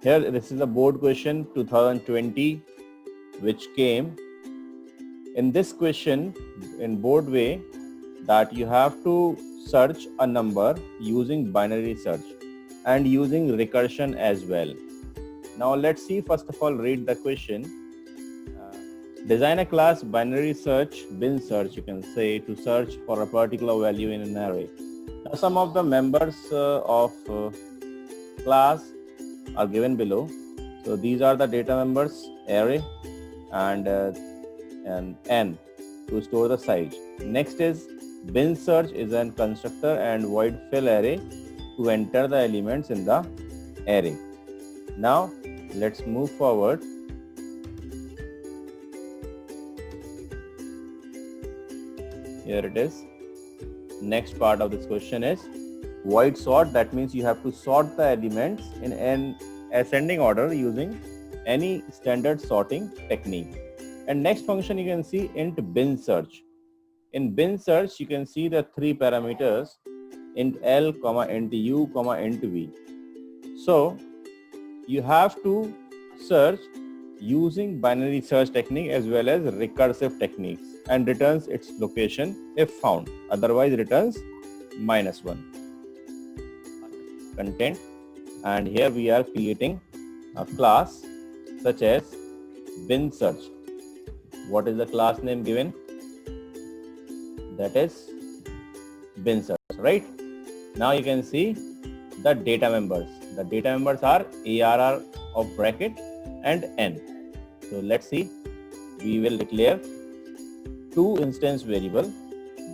Here, this is a board question 2020, which came in this question in board way that you have to search a number using binary search and using recursion as well. Now let's see, first of all, read the question. Design a class binary search, bin search, you can say, to search for a particular value in an array. Now some of the members of class are given below. So these are the data members, array and n to store the size. Next is bin search is an constructor and void fill array to enter the elements in the array. Now let's move forward. Here it is. Next part of this question is void sort. That means you have to sort the elements in an ascending order using any standard sorting technique. And next function you can see int bin search. In bin search you can see the three parameters int l, int u, int v. So you have to search using binary search technique as well as recursive techniques and returns its location if found. Otherwise returns -1. Content, and here we are creating a class such as bin search. What is the class name given? That is bin search, right? Now you can see the data members. The data members are ARR of bracket and n. So let's see. We will declare two instance variable,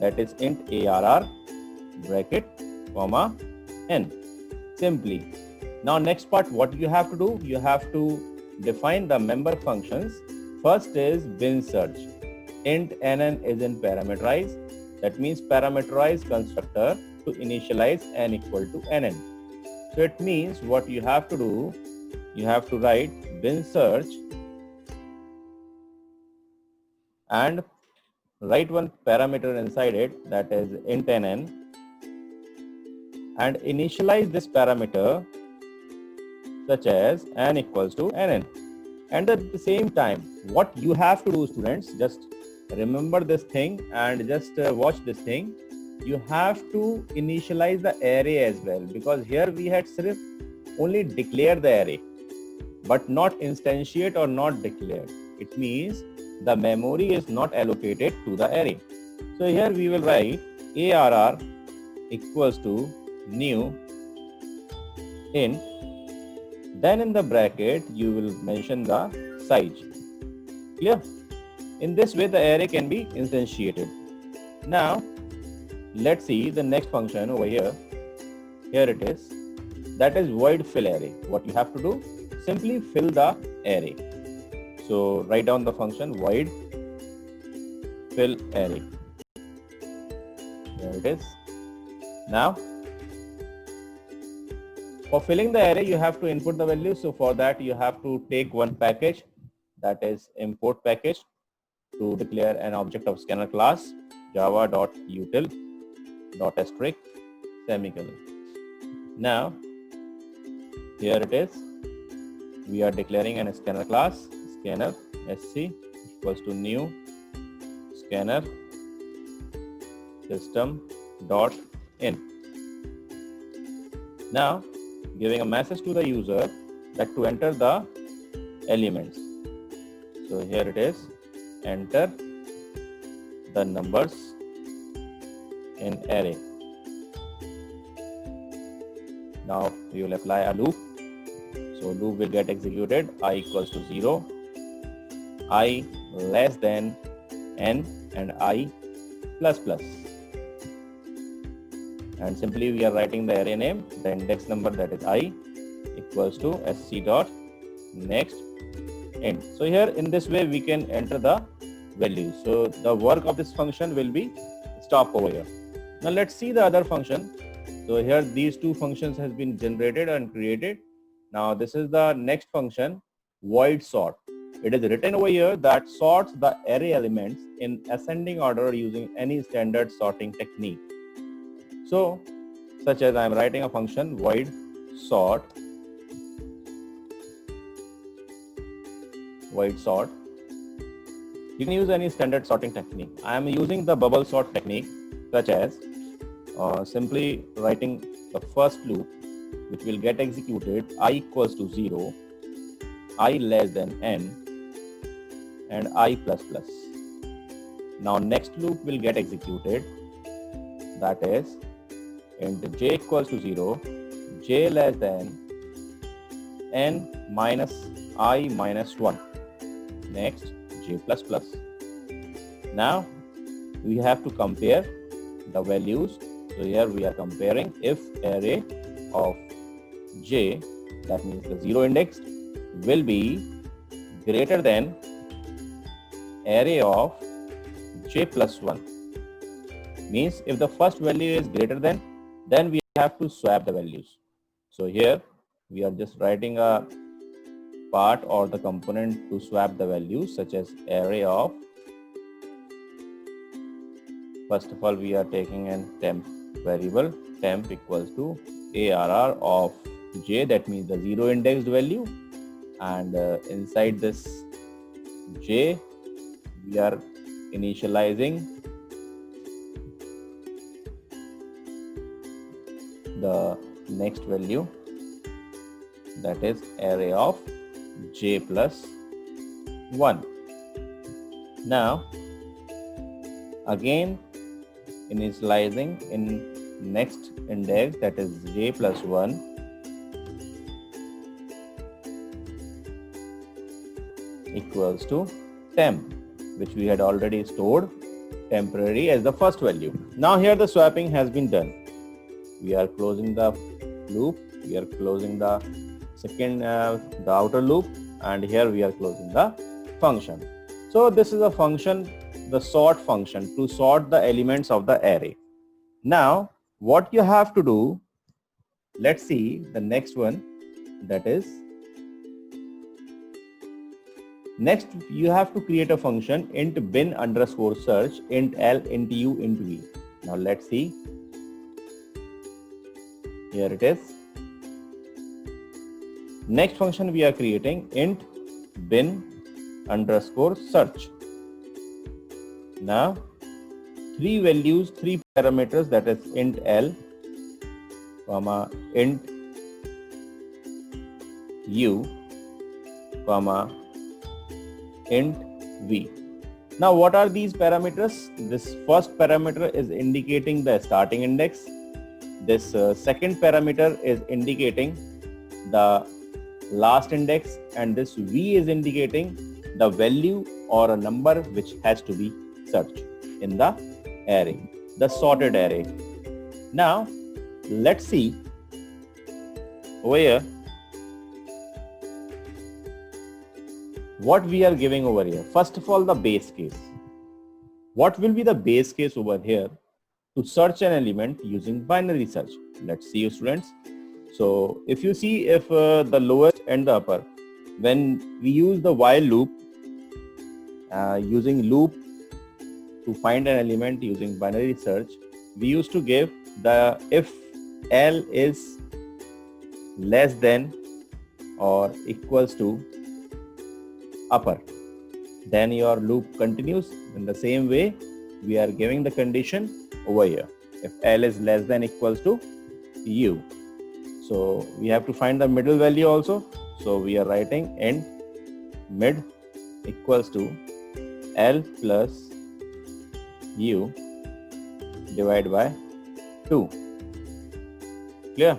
that is int ARR bracket comma n. Simply. Now next part, what you have to do? You have to define the member functions. First is bin search. Int nn is in parameterize. That means parameterize constructor to initialize n equal to nn. So it means what you have to do, you have to write bin search and write one parameter inside it, that is int nn, and initialize this parameter such as n equals to nn. And at the same time, what you have to do, students, just remember this thing and just watch this thing. You have to initialize the array as well, because here we had only declare the array but not instantiate or not declared. It means the memory is not allocated to the array. So here we will write ARR equals to new int, then in the bracket you will mention the size. Clear? In this way the array can be instantiated. Now let's see the next function over here. Here it is. That is void fill array. What you have to do? Simply fill the array. So write down the function void fill array. There it is. Now for filling the array you have to input the value. So for that you have to take one package, that is import package, to declare an object of scanner class java.util.asterisk semicolon. Now here it is. We are declaring an scanner class, scanner sc equals to new scanner system dot in. Now giving a message to the user that to enter the elements. So here it is, enter the numbers in array. Now we will apply a loop. So loop will get executed, I equals to 0, I less than n, and I plus plus. And simply we are writing the array name, the index number, that is I equals to sc dot next int. So here in this way we can enter the values. So the work of this function will be stop over here. Now let's see the other function. So here these two functions has been generated and created. Now this is the next function, void sort. It is written over here that sorts the array elements in ascending order using any standard sorting technique. So such as I am writing a function void sort void sort. You can use any standard sorting technique. I am using the bubble sort technique, such as simply writing the first loop, which will get executed I equals to 0, I less than n, and I plus plus. Now next loop will get executed, that is int j equals to 0, j less than n minus I minus 1. Next, j plus plus. Now we have to compare the values. So here we are comparing if array of j, that means the 0 indexed, will be greater than array of j plus 1. Means if the first value is greater than, then we have to swap the values. So here we are just writing a part or the component to swap the values, such as array of, first of all we are taking an temp variable, temp equals to arr of j, that means the 0 indexed value, and inside this j we are initializing the next value, that is array of j plus 1. Now again initializing in next index, that is j plus 1, equals to temp, which we had already stored temporary as the first value. Now here the swapping has been done. We are closing the loop, we are closing the second the outer loop, and here we are closing the function. So this is a function, the sort function, to sort the elements of the array. Now what you have to do, let's see the next one, that is next you have to create a function int bin underscore search int l int u int v. Now let's see, here it is. Next function we are creating int bin underscore search. Now three values, three parameters, that is int l, comma int u, comma int v. Now what are these parameters? This first parameter is indicating the starting index. This second parameter is indicating the last index, and this v is indicating the value or a number which has to be searched in the array, the sorted array. Now let's see over here what we are giving over here. First of all, the base case. What will be the base case over here to search an element using binary search? Let's see, students. So if you see, if the lowest and the upper, when we use the while loop, using loop to find an element using binary search, we used to give the if L is less than or equals to upper, then your loop continues. In the same way, we are giving the condition over here. If L is less than equals to U. So we have to find the middle value also. So we are writing int mid equals to L plus U divided by 2. Clear?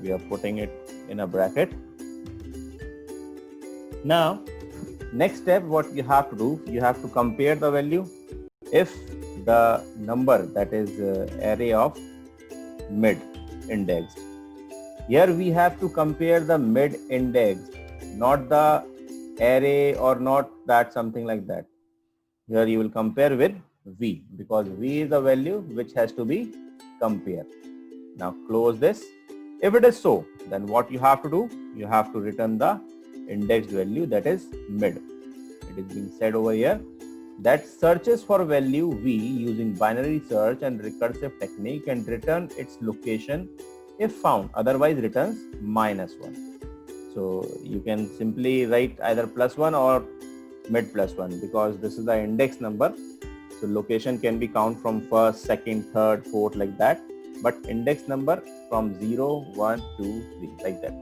We are putting it in a bracket. Now, next step, what you have to do, you have to compare the value. If the number, that is array of mid indexed, here we have to compare the mid indexed, not the array or not that something like that. Here you will compare with v, because v is the value which has to be compared. Now close this. If it is so, then what you have to do, you have to return the indexed value, that is mid. It is being said over here that searches for value v using binary search and recursive technique and return its location if found, otherwise returns -1. So you can simply write either +1 or mid plus 1 because this is the index number. So location can be count from first, second, third, fourth like that. But index number from 0, 1, 2, 3 like that.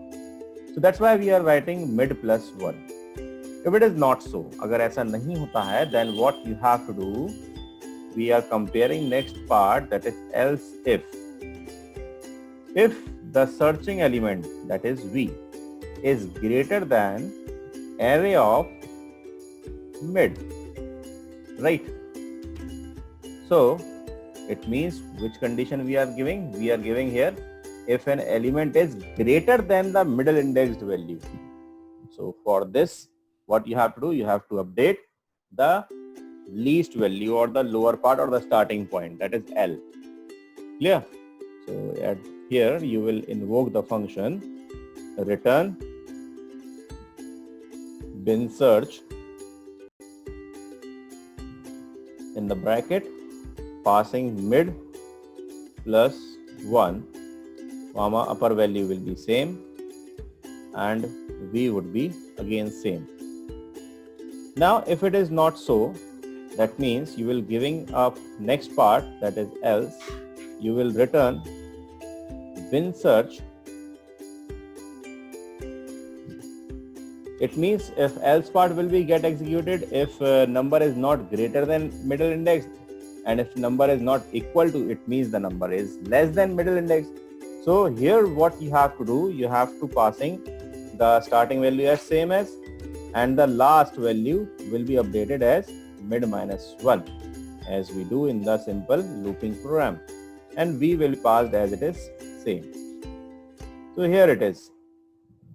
So that's why we are writing mid plus 1. If it is not so, अगर ऐसा नहीं होता है, then what you have to do, we are comparing next part, that is else if. If the searching element, that is V, is greater than array of mid, right? So it means which condition we are giving? We are giving here if an element is greater than the middle indexed value. So for this, what you have to do, you have to update the least value or the lower part or the starting point, that is L. Clear? So at here you will invoke the function return bin search in the bracket passing mid plus 1 comma upper value will be same and V would be again same. Now if it is not so, that means you will giving up next part, that is else, you will return bin search. It means if else part will be get executed if number is not greater than middle index, and if number is not equal to, it means the number is less than middle index. So here what you have to do, you have to passing the starting value as same as, and the last value will be updated as mid minus 1 as we do in the simple looping program, and V will be passed as it is same. So here it is.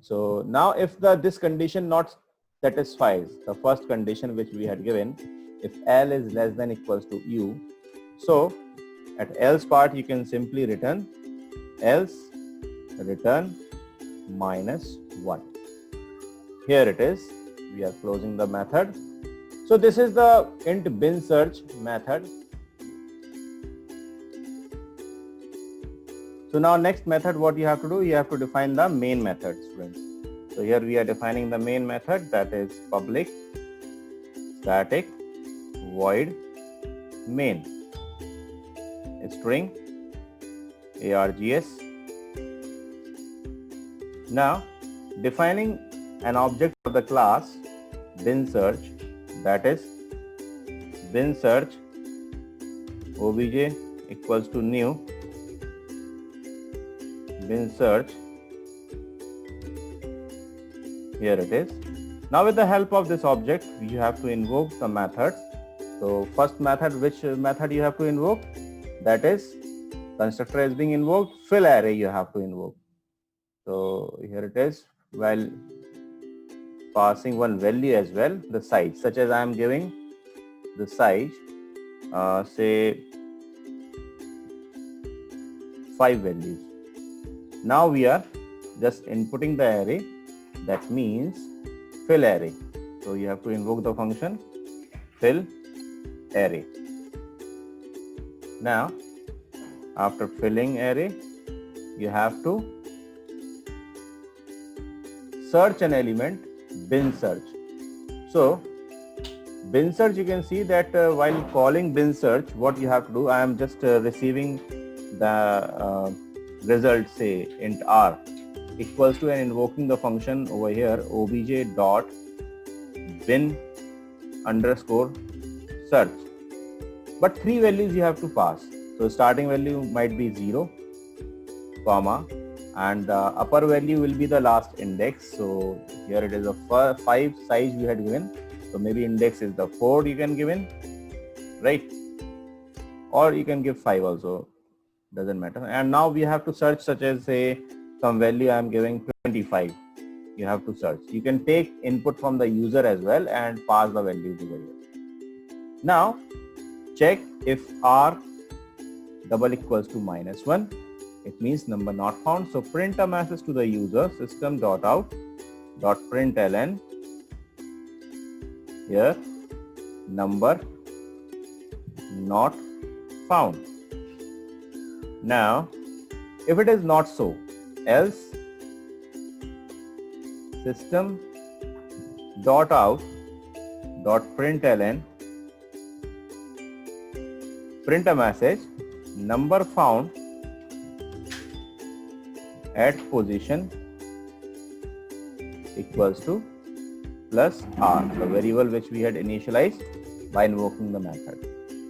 So now if this condition not satisfies the first condition which we had given, if L is less than equals to U, so at else part you can simply return else return minus 1. Here it is. We are closing the method. So this is the int bin search method. So now next method, what you have to do, you have to define the main method, students. So here we are defining the main method, that is public static void main string args. Now defining an object of the class bin search, that is bin search obj equals to new bin search. Here it is. Now with the help of this object, you have to invoke the method. So first method, which method you have to invoke? That is constructor is being invoked, fill array you have to invoke. So here it is, while passing one value as well, the size, such as I am giving the size, say 5 values. Now we are just inputting the array, that means fill array. So you have to invoke the function fill array. Now after filling array, you have to search an element bin search. So bin search, you can see that while calling bin search, what you have to do, I am just receiving the result, say int r equals to, and invoking the function over here obj dot bin underscore search. But 3 values you have to pass. So starting value might be 0, comma, and the upper value will be the last index. So here it is a 5 size we had given. So maybe index is the 4 you can give in, right? Or you can give 5 also, doesn't matter. And now we have to search, such as say some value I am giving 25. You have to search. You can take input from the user as well and pass the value to the user. Now check if r double equals to -1. It means number not found. So print a message to the user system.out.println here number not found. Now if it is not so, else system.out.println dot println, print a message, number found at position equals to plus r, the variable which we had initialized by invoking the method.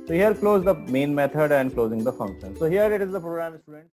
So here close the main method and closing the function. So here it is the program, student.